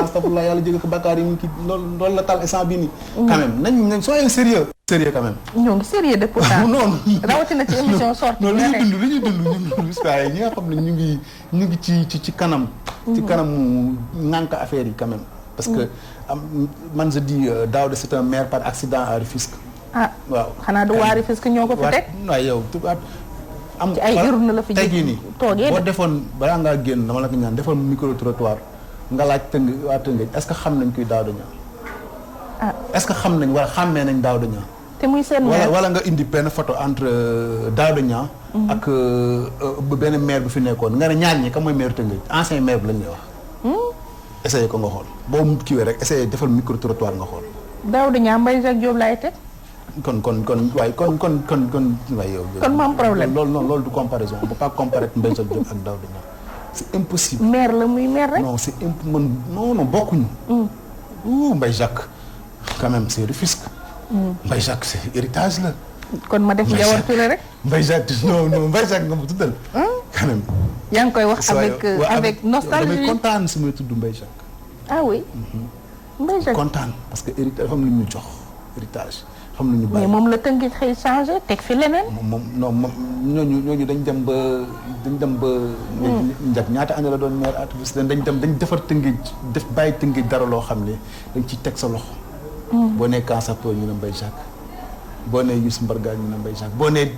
astafurlah yàlla jéggal ko bakkaar yi mu kii loolu la tal instant bi nii quand même nañ soyez sérieux quand même. ñoo ngi sérieux de pourtant. non rawatina ci émission sortie. non li ñuy dund ñun waaye ñi nga xam ne ñu ngi ci kanam. ci kanamu ŋànk affaire yi quand même. parce que man je dis Daouda c'est un maire par accident à Rufisque. waaw xanaa du waa Rufisque ñoo ko fi teg. waaw yow am ci ay urne la fi nii toogee boo defoon balaa ngaa génn dama la ko ñaan defoon micro trottoir nga laaj waa Tëngéej est-ce que xam nañ kuy Daouda Niang. est-ce que xam nañ wala xàmmee nañ Daouda Niang. te muy seen maire wala nga indi benn photo entre Daouda Niang ak benn maire bu fi nekkoon nga ne ñaar ñi ka mooy maire Tëngéej ancien maire bi lañ lay wax. essayé ko nga xool boo mu kiiwee rek essayé defal micro trottoir nga xool. Daouda Niang Mbaye Jacques Diop laay teg. kon waaye kon waaye yow. kon ma am problème loolu du comparaison on peut pas comparer Mbaye Jacques Diop ak Daouda Niang c'est impossible. maire la muy maire rek. non c'est non bokkuñu. Mbaye Jacques quand même c'est Rufisque. Mbaye Jacques c'est héritage la kon ma def Njawar Touré rek. Mbaye Jacques non Mbaye Jacques nga ma tuddal. quand même. yaa ngi koy wax avec nostalgie. damay kontaan su may tudd Mbaye Jacques. ah oui. Mbaye Jacques kontaan parce que héritage dafa am lu ñu jox héritage xam lu ñu bàyyi. mais moom la tënk xëy changé teg fi leneen. moom ñooñu dañ dem ba. njëkk ñaata année la doon maire activiste dañ defar Tëngéej def bàyyi Tëngéej dara loo xam ne dañ ciy teg sa loxo. boo nee Kansapor ñu ne Mbaye Jacques boo nee Youssou Mbargane ñu ne Mbaye Jacques boo nee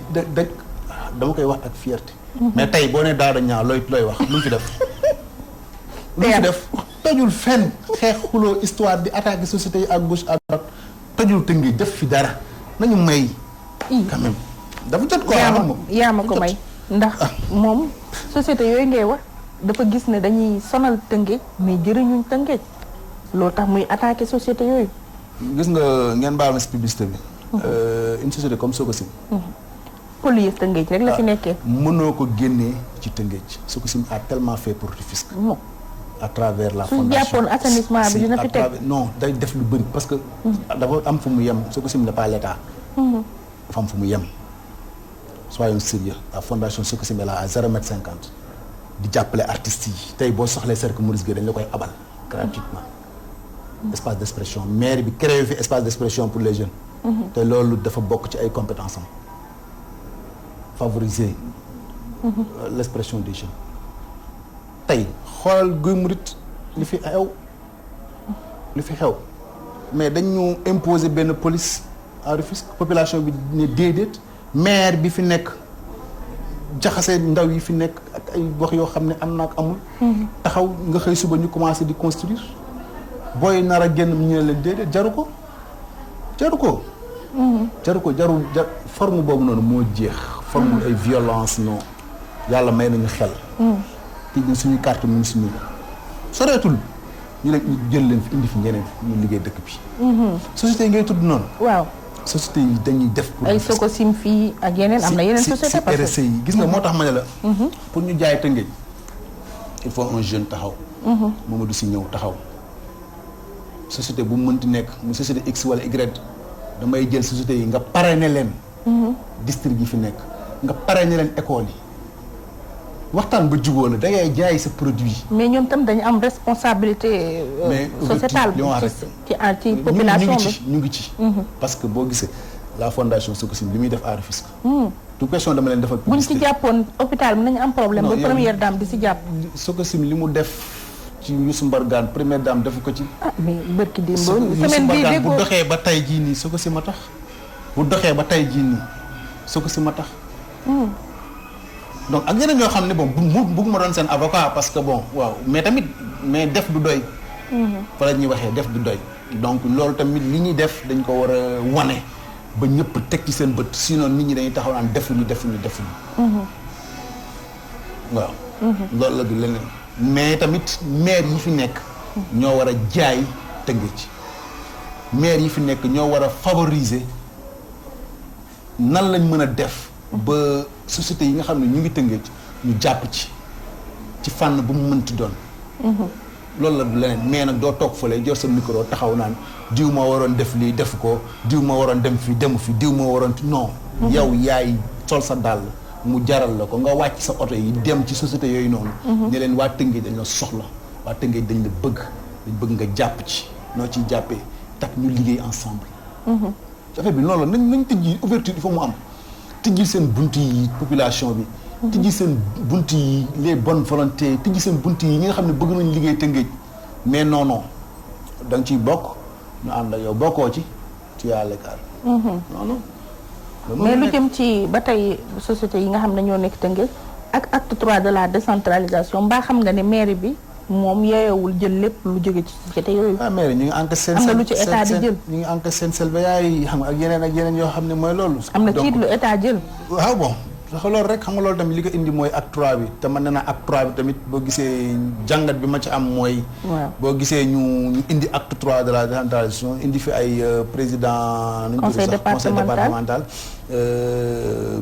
dama koy wax ak fierté. mais tey boo nee Daara Niang looy wax lu mu fi def. lu mu fi def tojul fenn xeex xuloo histoire di attaquer société yi à gauche à droite tojul Tëngéej def fi dara nañu may. quand même dafa jot quoi. yaa ma ko may ndax moom société yooyu ngay wax dafa gis ne dañuy sonal Tëngéej mais jëriñuñ Tëngéej loolu tax muy attaquer société yooyu. gis nga ngeen baal ma si publicité bi. une société comme Sococim. polluer Tëngéej rek la fi nekkee. mënoo ko génnee ci Tëngéej Sococim a tellement fait pour Rufisque. à travers la fondation su jàppoon assainissement bi dina fi teg non day def lu bëri parce que. dafa am fu mu yem Sococim n'est pas l'État. dafa am fu mu yem. soyons sérieux la fondation Sococim est là à 0,50 m di jàppale artistes yi tey boo soxlee cercle Maurice Guèye dañ la koy abal gratuitement. espace d'expression maire bi créé fi espace d'expression pour les jeunes. te loolu dafa bokk ci ay compétences am. favoriser l'expression des jeunes. tey xoolal Guy Murit li fi xew mais dañu imposer benn police à Rufisque population bi ne déedéet maire bi fi nekk jaxase ndaw yi fi nekk ak ay wax yoo xam ne am na ak amul. taxaw nga xëy suba ñu commencé di construire booy nar a génn ñu ne leen déedéet jaru ko forme boobu noonu moo jeex. forme ay violence non yàlla may nañu xel. te ñun suñu carte mu ngi suñu soreetul ñu leen ñu jël leen fi indi fi ñeneen ñu liggéey dëkk bi. société yi ngay tudd noonu. waaw société yi dañuy def. pour ay Sococim fii ak yeneen am na yeneen société parce que RSE yi gis nga moo tax ma ne la. pour ñu jaay Tëngéej il faut un jeune taxaw. Mamadou Sy ñëw taxaw. société bu mu mënti nekk mu société X wala Y damay jël société yi nga parrainer leen. district yi fi nekk nga parrainer leen école yi. waxtaan ba jubóo la da ngay jaay sa produit. mais ñoom tam dañu am responsabilité. sociétale ci population bi ñu ngi ci. parce que boo gisee la fondation Sococim li muy def à Rufisque. tout question dama leen defal publicité. buñ ci jàppoon hôpital bi nañu am problème. ba première dame di si jàpp. Sococim li mu def ci Youssou Mbargane première dame defu ko ci. mais bërki démb semaine bii déggoo bu doxee ba tey jii nii Sococim a tax. bu doxee ba tey jii nii Sococim a tax. donc ak yeneen ñoo xam ne bon bëgguma doon seen avocat parce que bon waaw mais tamit mais def du doy. fa la ñuy waxee def du doy. donc loolu tamit li ñuy def dañ ko war a wane ba ñëpp teg ci seen bët sinon nit ñi dañuy taxaw naan defuñu. waaw. loolu la du leneen mais tamit maire yi fi nekk. ñoo war a jaay Tëngéej maire yi fi nekk ñoo war a favoriser nan lañ mën a def. ba société yi nga xam ne ñu ngi Tëngéej ñu jàpp ci fànn bu mu mënti doon. loolu la du leneen mais nag doo toog fële jor sa micro taxaw naan diw moo waroon def lii def ko diw moo waroon dem fii demu fi diw moo waroon non. yow yaay sol sa dàll mu jaral la ko nga wàcc sa oto yi dem ci société yooyu noonu. ne leen waa Tëngéej dañ la soxla waa Tëngéej dañ la bëgg nga jàpp ci noo ciy jàppee tak ñu liggéey ensemble. affaire bi loolu la nañ tijji ouverture il faut mu am. tijji seen bunt yi population bi. tijji seen bunt yi les bonnes volontés tijji seen bunt yi ñi nga xam ne bëgg nañu liggéey Tëngéej mais non da nga ciy bokk ñu ànd ak yow bokkoo ci à l'écart. non. mais lu jëm ci ba tey société yi nga xam ne ñoo nekk Tëngéej ak acte 3 de la décentralisation mbaa xam nga ne mairie bi moom yeewul jël lépp lu jóge ci société yooyu. mairie ñu ngi encaissé seen. am na lu ci état di jël ñu ngi encaissé seen selbe yi xam nga ak yeneen yoo xam ne mooy loolu. am na kiit lu état jël. waaw bon ndax loolu rek xam nga loolu tamit li ko indi mooy acte 3 bi te man nee naa acte 3 bi tamit boo gisee jàngat bi ma ci am mooy. waaw boo gisee ñu indi acte 3 de la décentralisation indi fi ay président. conseil départemental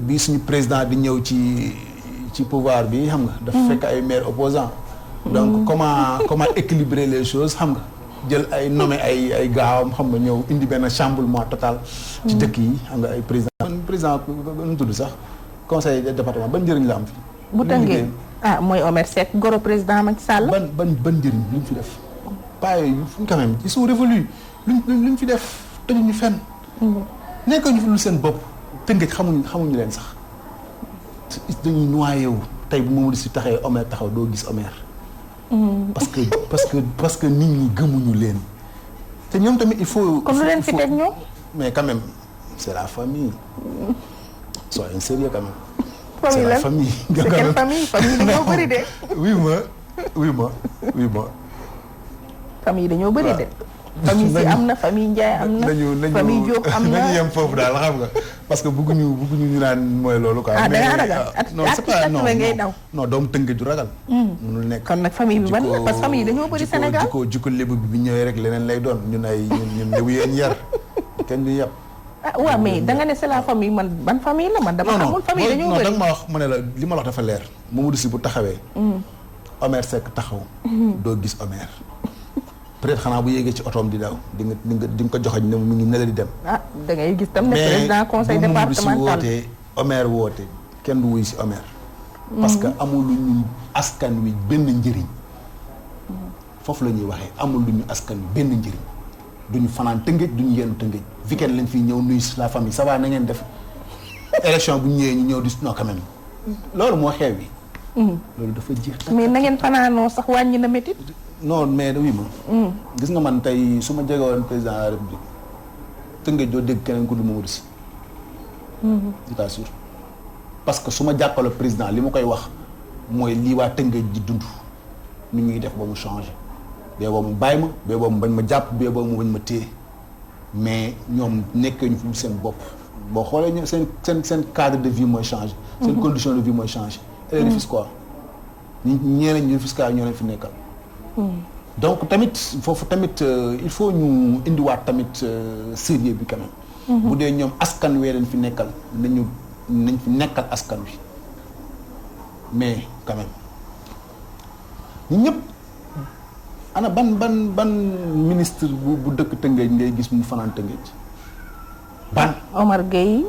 bi suñu président di ñëw ci pouvoir bi xam nga. dafa fekk ay maires opposants donc comment équilibrer les choses xam nga. jël ay nommé ay gaawam xam nga ñëw indi benn chamboulement total. ci dëkk yi xam nga ay président nu tudd sax conseil département ban njëriñ la am fi. bu tënkee mooy Omer Seck goro président Macky Sall. ban njëriñ lu ñu fi def. pas yooyu quand même ils sont révolus luñ fi def tëjuñu fenn. nekkoon ñu fi lu seen bopp tënkee xamuñu leen sax. dañuy noyé wu tey bu Mamadou Sy taxee Omer taxaw doo gis Omer. parce que nit ñi gëmuñu leen. te ñoom tamit il faut. comme lu leen fi teg ñoom. mais quand même c'est la famille. soyons sérieux quand même. famille la famille. c'est quelle famille dañoo bëri de. oui ma. famille dañoo bëri de. famille si am na famille Ndiaye am na. famille Diop am na nañu yem foofu daal xam nga parce que bëgguñu ñu naan mooy loolu quoi. da ngaa ragal non c'est pas ngay daw. non doomu tënk ju ragal. mënul nekk kon nag famille bi ban la parce que famille dañoo bëri Sénégal. jikko lébu bi ñëwee rek leneen lay doon ñun lébu yéen yar kenn du yàpp. waaw mais da nga ne c'est la famille man ban famille la man dama xamul famille dañoo bëri. non danga ma wax ma ne la li ma la wax dafa leer Mamadou Sy bu taxawee. Omer Seck taxaw. doo gis Omer. peut-être xanaa bu yéegee ci otoom di daw di nga ko joxoñ ne mu ngi ne la di dem. da ngay gis tam ne président conseil départemental mais bu wootee Omer woote kenn du wuy si Omer. parce que amul lu ñu askan wi benn njëriñ. foofu la ñuy waxee amul lu ñu askan wi benn njëriñ. duñu fanaan Tëngéej duñu yenn Tëngéej weekend lañ fiy ñëw nuyu la famille ça va na ngeen def. élection bu ñu ñëwee ñu ñëw di non quand même loolu moo xew wi. loolu dafa jeex. mais na ngeen fanaanoo sax wàññi na métit. non mais oui ma. gis nga man tey su ma jege woon président de la république Tëngéej doo dégg keneen ku du Mamadou Sy. je t'assure parce que su ma jàppale président li ma koy wax mooy lii waa Tëngéej di dund ni ñuy def ba mu changé. bee boobu mu bàyyi ma bee boobu mu bañ ma jàpp bee boobu mu bañ ma téye mais ñoom nekkee ñu fi seen bopp boo xoolee ñu seen cadre de vie mooy changé. seen condition de vie mooy changé. et les Rufisquois ñeneen ñu Rufisquois ñoo leen fi nekkal. donc tamit foofu tamit il faut ñu indiwaat tamit sérieux bi quand même. bu dee ñoom askan wee leen fi nekkal nañ fi nekkal askan wi mais quand même ñun ñëpp ana ban ministre bu dëkk Tëngéej ngay gis mu fanaan Tëngéej. ban Omar Gueye.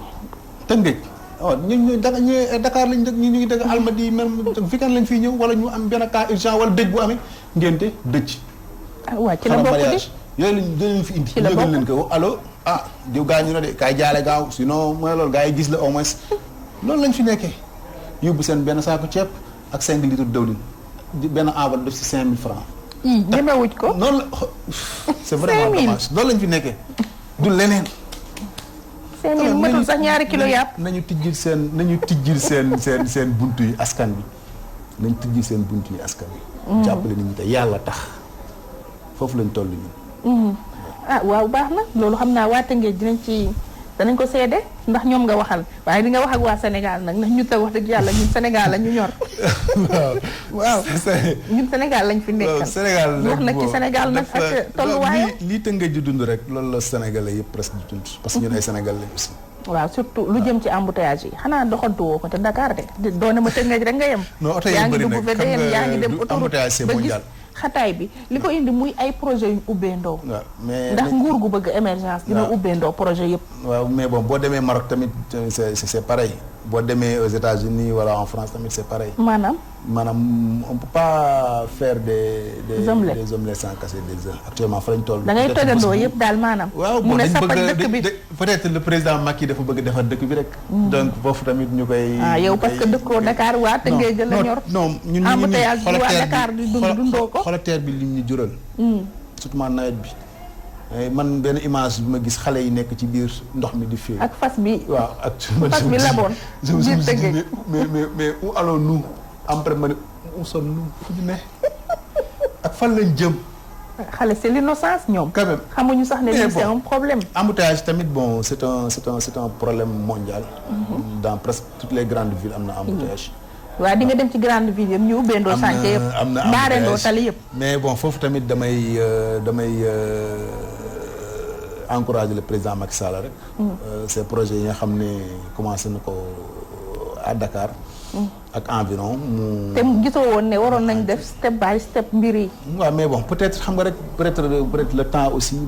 Tëngéej ñu Dakar lañ dëkk ñu ngi dëkk Almadies même weekend lañ fiy ñëw wala ñu am benn cas urgent wala dëj bu amee ngénte dëj. waaw ci la bokk di yooyu lañ fi indi. ci la bokk leen ko allo diw gaañu na de kaay jaale gaaw sinon mooy loolu gars yi gis la au moins loolu lañ fi nekkee yóbbu seen benn saako ceeb ak 5 litres dëwlin benn enveloppe def si 5000 francs. ñemewuñ ko. noonu la c'est vraiment dommage loolu lañ fi nekkee du leneen. 5000 matul sax ñaari kilo yàpp. nañu tijjil seen buntu yi askan bi nañu tijjil seen buntu yi askan bi. jàppale nit ñi te yàlla tax foofu lañ toll ñun. waaw baax na loolu xam naa waa Tëngéej danañ ko seede ndax ñoom nga waxal waaye di nga wax ak waa Sénégal nag ndax ñu ta wax dëgg yàlla ñun Sénégal la ñu ñor. waaw ñun Sénégal lañ fi nekkal. Sénégal wax nag ci Sénégal nag ak tolluwaayam. lii Tëngéej di dund rek loolu la Sénégalais yëpp presque di dund parce que ñun ay Sénégalais lañ aussi. waaw surtout lu jëm ci embouteillage yi xanaa doxantu woo ko te Dakar de doone ma Tëngéej rek nga yem. non oto yi bëri nag xam nga yaa ngi dem embouteillage c'est mondial. xataay bi li ko indi muy ay projet yu ubbeendoo. waaw mais ndax nguur gu bëgg émergence dina ubbeendoo projet yëpp. waaw mais bon boo demee Maroc tamit c'est pareil boo demee aux États-Unis wala en France tamit c'est pareil. maanaam on peut pas faire des omelettes sans casser des œufs actuellement fa lañ toll. da ngay tojandoo yëpp daal maanaam. waaw mu ne sappal dëkk bi peut-être le président Macky dafa bëgg defar dëkk bi rek. donc foofu tamit ñu koy. yow parce que dëkkoo Dakar waa Tëngéej la ñor. non ñun embouteillage bi waa Dakar di dundoo ko. xolateer bi lim ñu jural. surtout nawet bi. man benn image bi ma gis xale yi nekk ci biir ndox mi di fii. ak fas bi. waaw ak fas bi laboon. biir Tëngéej mais où allons-nous après ma ne où sommes-nous fu ñu ne ak fan lañ jëm. xale c'est l'innocence ñoom. quand même xamuñu sax ne lii c'est un problème. embouteillage tamit bon c'est un problème mondial. dans presque toutes les grandes villes am na embouteillage. waaw di nga dem ci grande ville yëpp ñu ubbeendoo chantier yëpp am na mbaareendoo tali yëpp. mais bon foofu tamit damay encourager le président Macky Sall rek. ces projets yi nga xam ne commencé na ko à Dakar. ak environ mu. te gisoo woon ne waroon nañ def step by step mbir yi. waaw mais bon peut-être xam nga rek peut-être le temps aussi.